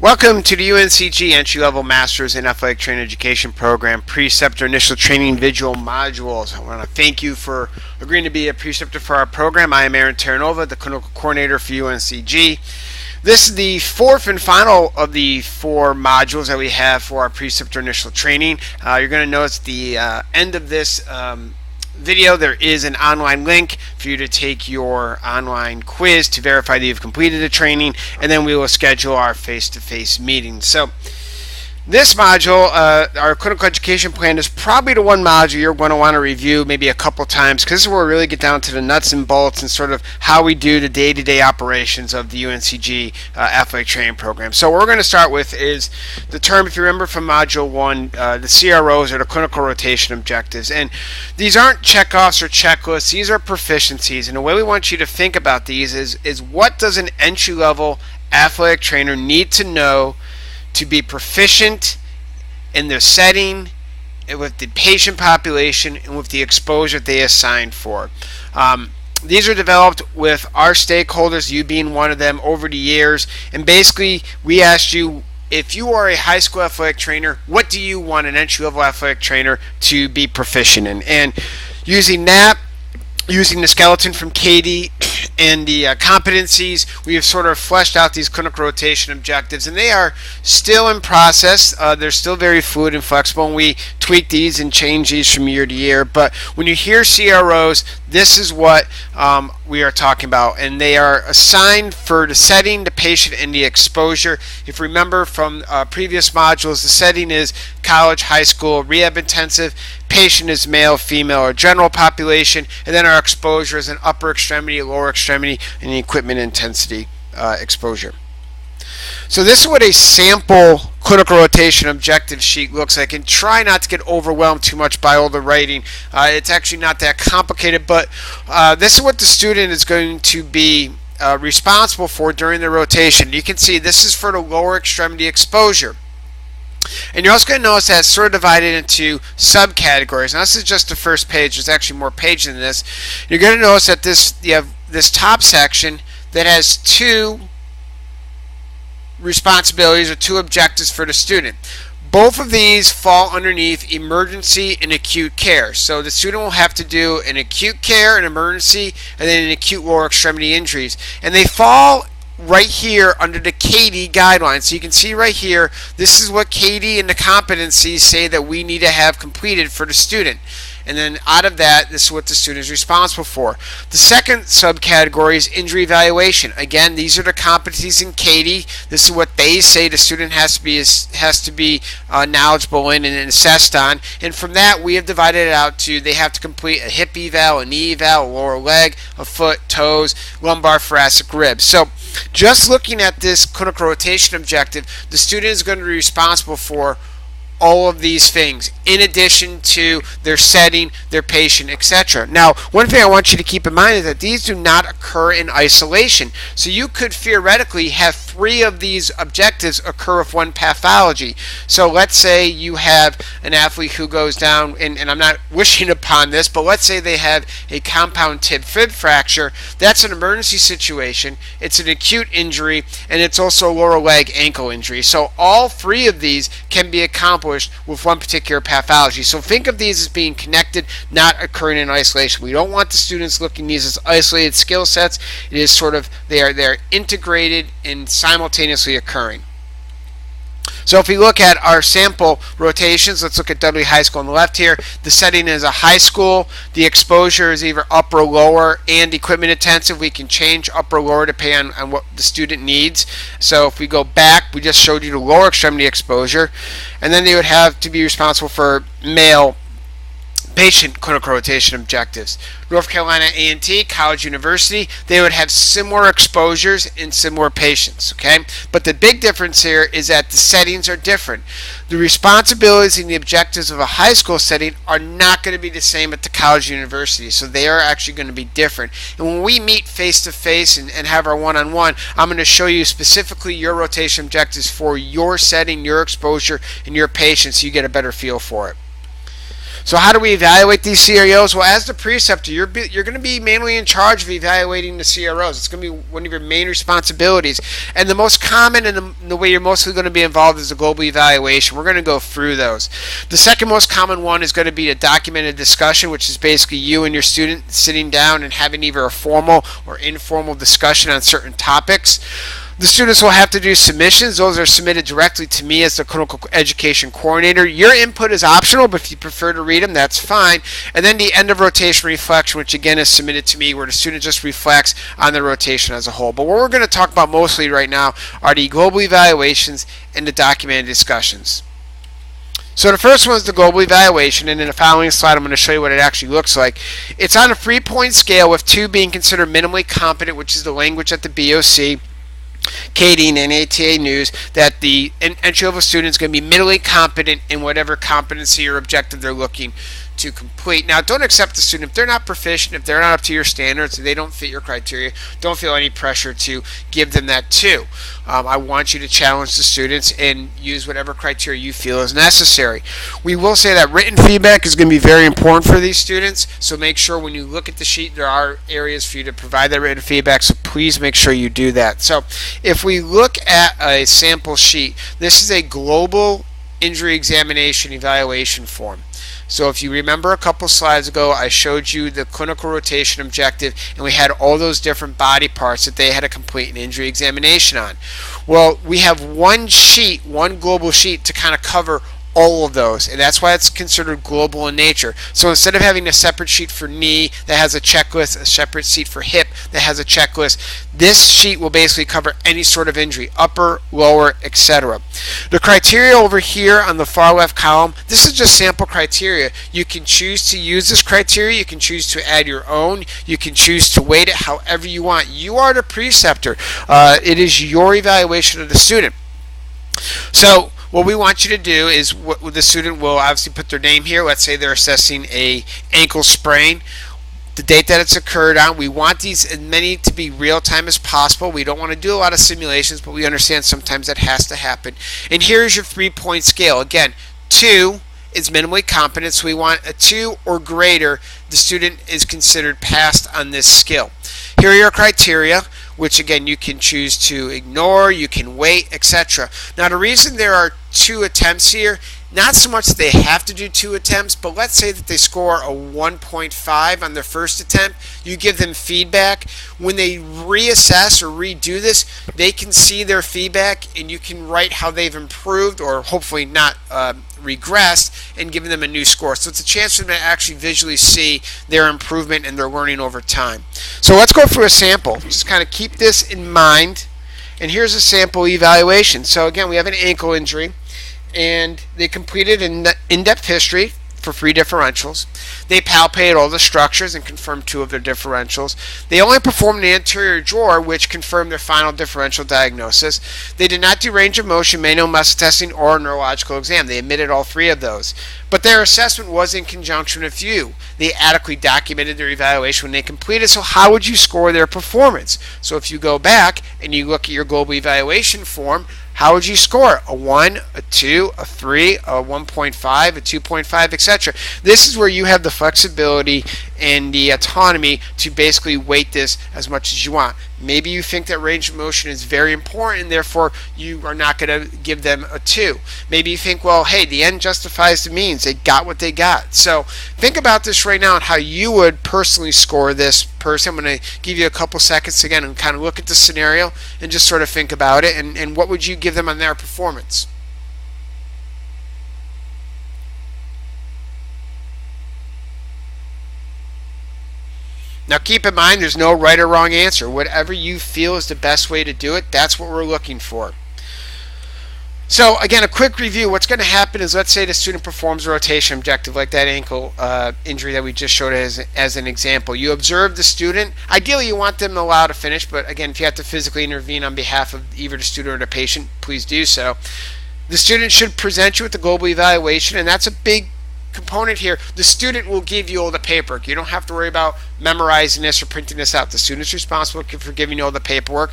Welcome to the UNCG Entry-Level Masters in Athletic Training Education Program Preceptor Initial Training Visual Modules. I want to thank you for agreeing to be a preceptor for our program. I am Aaron Terranova, the Clinical Coordinator for UNCG. This is the fourth and final of the four modules that we have for our Preceptor Initial Training. You're going to notice at the end of this video there is an online link for you to take your online quiz to verify that you've completed the training, and then we will schedule our face-to-face meeting. So this module, our clinical education plan, is probably the one module you're going to want to review maybe a couple times, because this is where we really get down to the nuts and bolts and sort of how we do the day-to-day operations of the UNCG athletic training program. So what we're going to start with is the term, if you remember from module 1, the CROs, or the clinical rotation objectives. And these aren't checkoffs or checklists, these are proficiencies. And the way we want you to think about these is what does an entry-level athletic trainer need to know to be proficient in their setting, and with the patient population, and with the exposure they assigned for. These are developed with our stakeholders, you being one of them, over the years. And basically, we asked you, if you are a high school athletic trainer, what do you want an entry-level athletic trainer to be proficient in? And using that, using the skeleton from Katie and the competencies, we have sort of fleshed out these clinical rotation objectives, and they are still in process. They're still very fluid and flexible, and we tweak these and change these from year to year. But when you hear CROs, this is what we are talking about, and they are assigned for the setting, the patient, and the exposure. If you remember from previous modules, the setting is college, high school, rehab intensive. Patient is male, female, or general population, and then our exposure is an upper extremity, lower extremity, and equipment intensity exposure. So this is what a sample clinical rotation objective sheet looks like, and try not to get overwhelmed too much by all the writing. It's actually not that complicated, but this is what the student is going to be responsible for during the rotation. You can see this is for the lower extremity exposure. And you're also going to notice that it's sort of divided into subcategories. Now this is just the first page. There's actually more pages than this. You're going to notice that you have this top section that has two responsibilities or two objectives for the student. Both of these fall underneath emergency and acute care. So the student will have to do an acute care, an emergency, and then an acute lower extremity injuries. And they fall right here under the Katie guidelines. So you can see right here, this is what Katie and the competencies say that we need to have completed for the student. And then out of that, this is what the student is responsible for. The second subcategory is injury evaluation. Again, these are the competencies in Katie. This is what they say the student has to be knowledgeable in and assessed on. And from that, we have divided it out to they have to complete a hip eval, a knee eval, a lower leg, a foot, toes, lumbar, thoracic, ribs. So just looking at this clinical rotation objective, the student is going to be responsible for all of these things, in addition to their setting, their patient, etc. Now, one thing I want you to keep in mind is that these do not occur in isolation. So you could theoretically have 3 of these objectives occur with one pathology. So let's say you have an athlete who goes down, and I'm not wishing upon this, but let's say they have a compound tib fib fracture. That's an emergency situation, it's an acute injury, and it's also a lower leg ankle injury. So all 3 of these can be accomplished with one particular pathology. So think of these as being connected, not occurring in isolation. We don't want the students looking at these as isolated skill sets. It is sort of they're integrated and simultaneously occurring. So if we look at our sample rotations, let's look at Dudley High School on the left here. The setting is a high school. The exposure is either upper or lower, and equipment intensive. We can change upper or lower depending on what the student needs. So if we go back, we just showed you the lower extremity exposure, and then they would have to be responsible for male patient clinical rotation objectives. North Carolina A&T, College University, they would have similar exposures in similar patients, okay? But the big difference here is that the settings are different. The responsibilities and the objectives of a high school setting are not going to be the same at the college university, so they are actually going to be different. And when we meet face-to-face and have our one-on-one, I'm going to show you specifically your rotation objectives for your setting, your exposure, and your patients so you get a better feel for it. So how do we evaluate these CROs? Well, as the preceptor, you're going to be mainly in charge of evaluating the CROs. It's going to be one of your main responsibilities. And the most common and the way you're mostly going to be involved is the global evaluation. We're going to go through those. The second most common one is going to be a documented discussion, which is basically you and your student sitting down and having either a formal or informal discussion on certain topics. The students will have to do submissions. Those are submitted directly to me as the clinical education coordinator. Your input is optional, but if you prefer to read them, that's fine. And then the end of rotation reflection, which again is submitted to me, where the student just reflects on the rotation as a whole. But what we're going to talk about mostly right now are the global evaluations and the documented discussions. So the first one is the global evaluation, and in the following slide I'm going to show you what it actually looks like. It's on a 3-point scale, with 2 being considered minimally competent, which is the language at the BOC, Kading and ATA News, that the entry-level student is going to be minimally competent in whatever competency or objective they're looking to complete. Now, don't accept the student if they're not proficient, if they're not up to your standards, if they don't fit your criteria. Don't feel any pressure to give them that too. I want you to challenge the students and use whatever criteria you feel is necessary. We will say that written feedback is going to be very important for these students, so make sure when you look at the sheet there are areas for you to provide that written feedback, so please make sure you do that. So if we look at a sample sheet, this is a global injury examination evaluation form. So if you remember a couple slides ago, I showed you the clinical rotation objective, and we had all those different body parts that they had to complete an injury examination on. Well, we have one sheet, one global sheet to kind of cover all of those, and that's why it's considered global in nature. So instead of having a separate sheet for knee that has a checklist, a separate sheet for hip that has a checklist, this sheet will basically cover any sort of injury, upper, lower, etc. The criteria over here on the far left column, this is just sample criteria. You can choose to use this criteria, you can choose to add your own, you can choose to weight it however you want. You are the preceptor. It is your evaluation of the student. So what we want you to do is, the student will obviously put their name here. Let's say they're assessing a ankle sprain, the date that it's occurred on. We want these as many to be real time as possible. We don't want to do a lot of simulations, but we understand sometimes that has to happen. And here's your 3-point scale. Again, 2 is minimally competent, so we want a 2 or greater. The student is considered passed on this skill. Here are your criteria, which again you can choose to ignore, you can weight, etc. Now the reason there are 2 attempts here, not so much that they have to do 2 attempts, but let's say that they score a 1.5 on their first attempt, you give them feedback. When they reassess or redo this, they can see their feedback, and you can write how they've improved, or hopefully not regressed, and giving them a new score. So it's a chance for them to actually visually see their improvement and their learning over time. So let's go through a sample. Just kind of keep this in mind. And here's a sample evaluation. So again, we have an ankle injury, and they completed an in-depth history for 3 differentials. They palpated all the structures and confirmed 2 of their differentials. They only performed the anterior drawer, which confirmed their final differential diagnosis. They did not do range of motion, manual muscle testing, or a neurological exam. They admitted all 3 of those. But their assessment was in conjunction with you. They adequately documented their evaluation when they completed, so how would you score their performance? So if you go back and you look at your global evaluation form, how would you score? A 1, a 2, a 3, a 1.5, a 2.5, etc. This is where you have the flexibility and the autonomy to basically weight this as much as you want. Maybe you think that range of motion is very important, and therefore you are not going to give them a 2. Maybe you think, well, hey, the end justifies the means. They got what they got. So think about this right now and how you would personally score this person. I'm going to give you a couple seconds again and kind of look at the scenario and just sort of think about it, and what would you give them on their performance? Now keep in mind, there's no right or wrong answer. Whatever you feel is the best way to do it, that's what we're looking for. So again, a quick review. What's going to happen is, let's say the student performs a rotation objective like that ankle injury that we just showed as an example. You observe the student. Ideally you want them allowed to finish, but again, if you have to physically intervene on behalf of either the student or the patient, please do so. The student should present you with the global evaluation, and that's a big component here, the student will give you all the paperwork. You don't have to worry about memorizing this or printing this out. The student's responsible for giving you all the paperwork.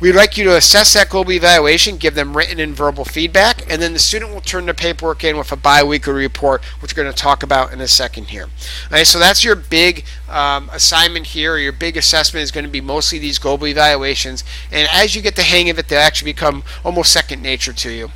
We'd like you to assess that global evaluation, give them written and verbal feedback, and then the student will turn the paperwork in with a bi-weekly report, which we're going to talk about in a second here. All right, so that's your big assignment here, or your big assessment is going to be mostly these global evaluations, and as you get the hang of it, they'll actually become almost second nature to you.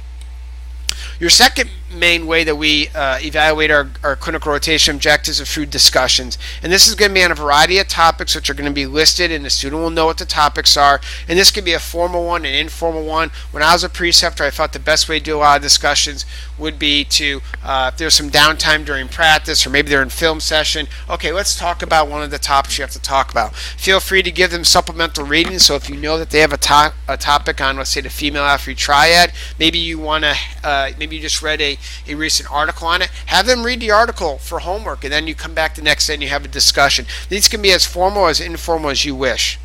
Your second main way that we evaluate our clinical rotation objectives are through discussions, and this is going to be on a variety of topics which are going to be listed, and the student will know what the topics are, and this could be a formal one, an informal one. When I was a preceptor, I thought the best way to do a lot of discussions would be to, if there's some downtime during practice or maybe they're in film session, okay, let's talk about one of the topics you have to talk about. Feel free to give them supplemental reading, so if you know that they have a topic on, let's say, the female athlete triad, maybe you want to, maybe you just read a recent article on it, have them read the article for homework, and then you come back the next day and you have a discussion. These can be as formal or as informal as you wish.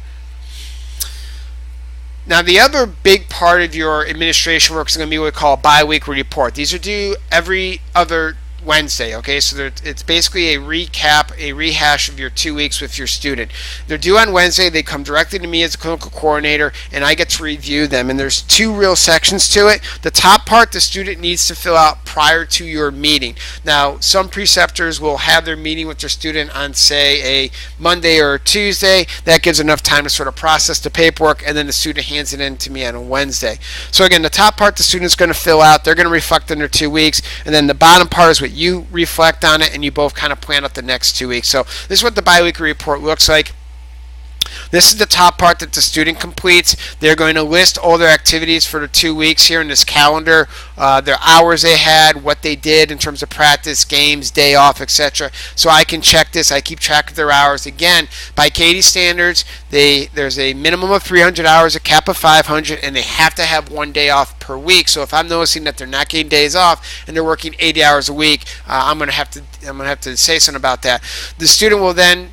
Now, the other big part of your administration work is going to be what we call a bi-weekly report. These are due every other Wednesday, okay? So it's basically a recap, a rehash of your 2 weeks with your student. They're due on Wednesday. They come directly to me as a clinical coordinator, and I get to review them. And there's two real sections to it. The top part, the student needs to fill out prior to your meeting. Now, some preceptors will have their meeting with their student on, say, a Monday or a Tuesday. That gives enough time to sort of process the paperwork, and then the student hands it in to me on a Wednesday. So again, the top part the student's going to fill out. They're going to reflect on their 2 weeks, and then the bottom part is what you reflect on it, and you both kind of plan out the next 2 weeks. So this is what the bi-weekly report looks like. This is the top part that the student completes. They're going to list all their activities for the 2 weeks here in this calendar, their hours they had, what they did in terms of practice, games, day off, etc. So I can check this. I keep track of their hours. Again, by Katie standards, there's a minimum of 300 hours, a cap of 500, and they have to have 1 day off per week. So if I'm noticing that they're not getting days off and they're working 80 hours a week, I'm going to have to say something about that. The student will then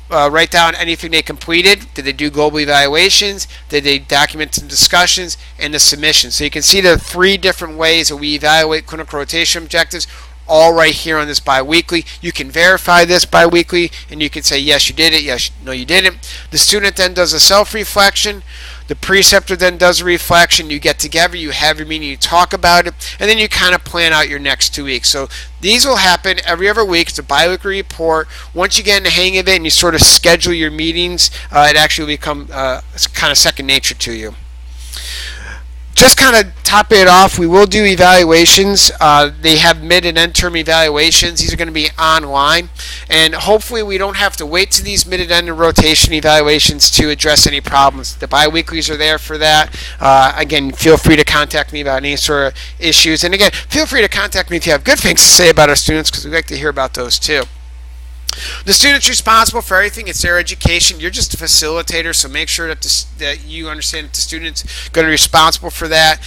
write down anything they completed. Did they do global evaluations? Did they document some discussions? And the submission. So you can see the three different ways that we evaluate clinical rotation objectives, all right here on this bi-weekly. You can verify this bi-weekly, and you can say, yes, you did it, yes, no, you didn't. The student then does a self-reflection. The preceptor then does a reflection. You get together, you have your meeting, you talk about it, and then you kind of plan out your next 2 weeks. So these will happen every other week. It's a bi-weekly report. Once you get in the hang of it and you sort of schedule your meetings, it actually will become kind of second nature to you. Just kind of top it off, we will do evaluations. They have mid and end term evaluations. These are going to be online, and hopefully we don't have to wait to these mid and end rotation evaluations to address any problems. The bi-weeklies are there for that. Again, feel free to contact me about any sort of issues, and again, feel free to contact me if you have good things to say about our students, because we like to hear about those too. The student's responsible for everything. It's their education. You're just a facilitator, so make sure that you understand that the student's going to be responsible for that.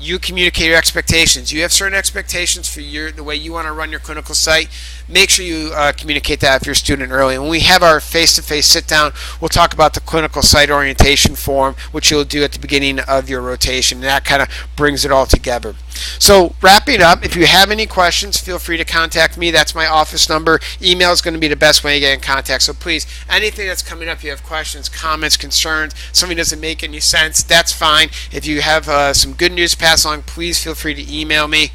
You communicate your expectations. You have certain expectations for the way you want to run your clinical site. Make sure you communicate that with your student early. When we have our face-to-face sit-down, we'll talk about the clinical site orientation form, which you'll do at the beginning of your rotation, and that kind of brings it all together. So wrapping up, if you have any questions, feel free to contact me. That's my office number. Email is going to be the best way to get in contact. So please, anything that's coming up, you have questions, comments, concerns, something doesn't make any sense, that's fine. If you have some good news to pass along, please feel free to email me.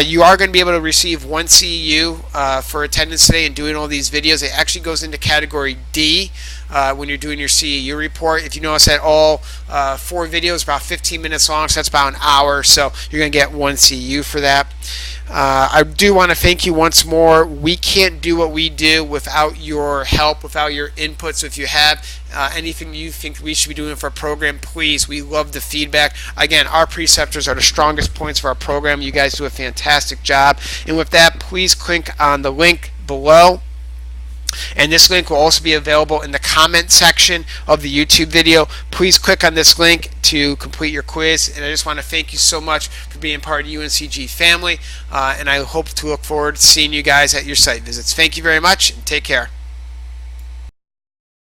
You are going to be able to receive one CEU for attendance today and doing all these videos. It actually goes into category D when you're doing your CEU report. If you notice that all 4 videos about 15 minutes long, so that's about an hour, so you're going to get one CEU for that. I do want to thank you once more. We can't do what we do without your help, without your input. So if you have anything you think we should be doing for our program, please, we love the feedback. Again, our preceptors are the strongest points for our program. You guys do a fantastic job. And with that, please click on the link below. And this link will also be available in the comment section of the YouTube video. Please click on this link to complete your quiz. And I just want to thank you so much for being part of the UNCG family. And I hope to look forward to seeing you guys at your site visits. Thank you very much, and take care.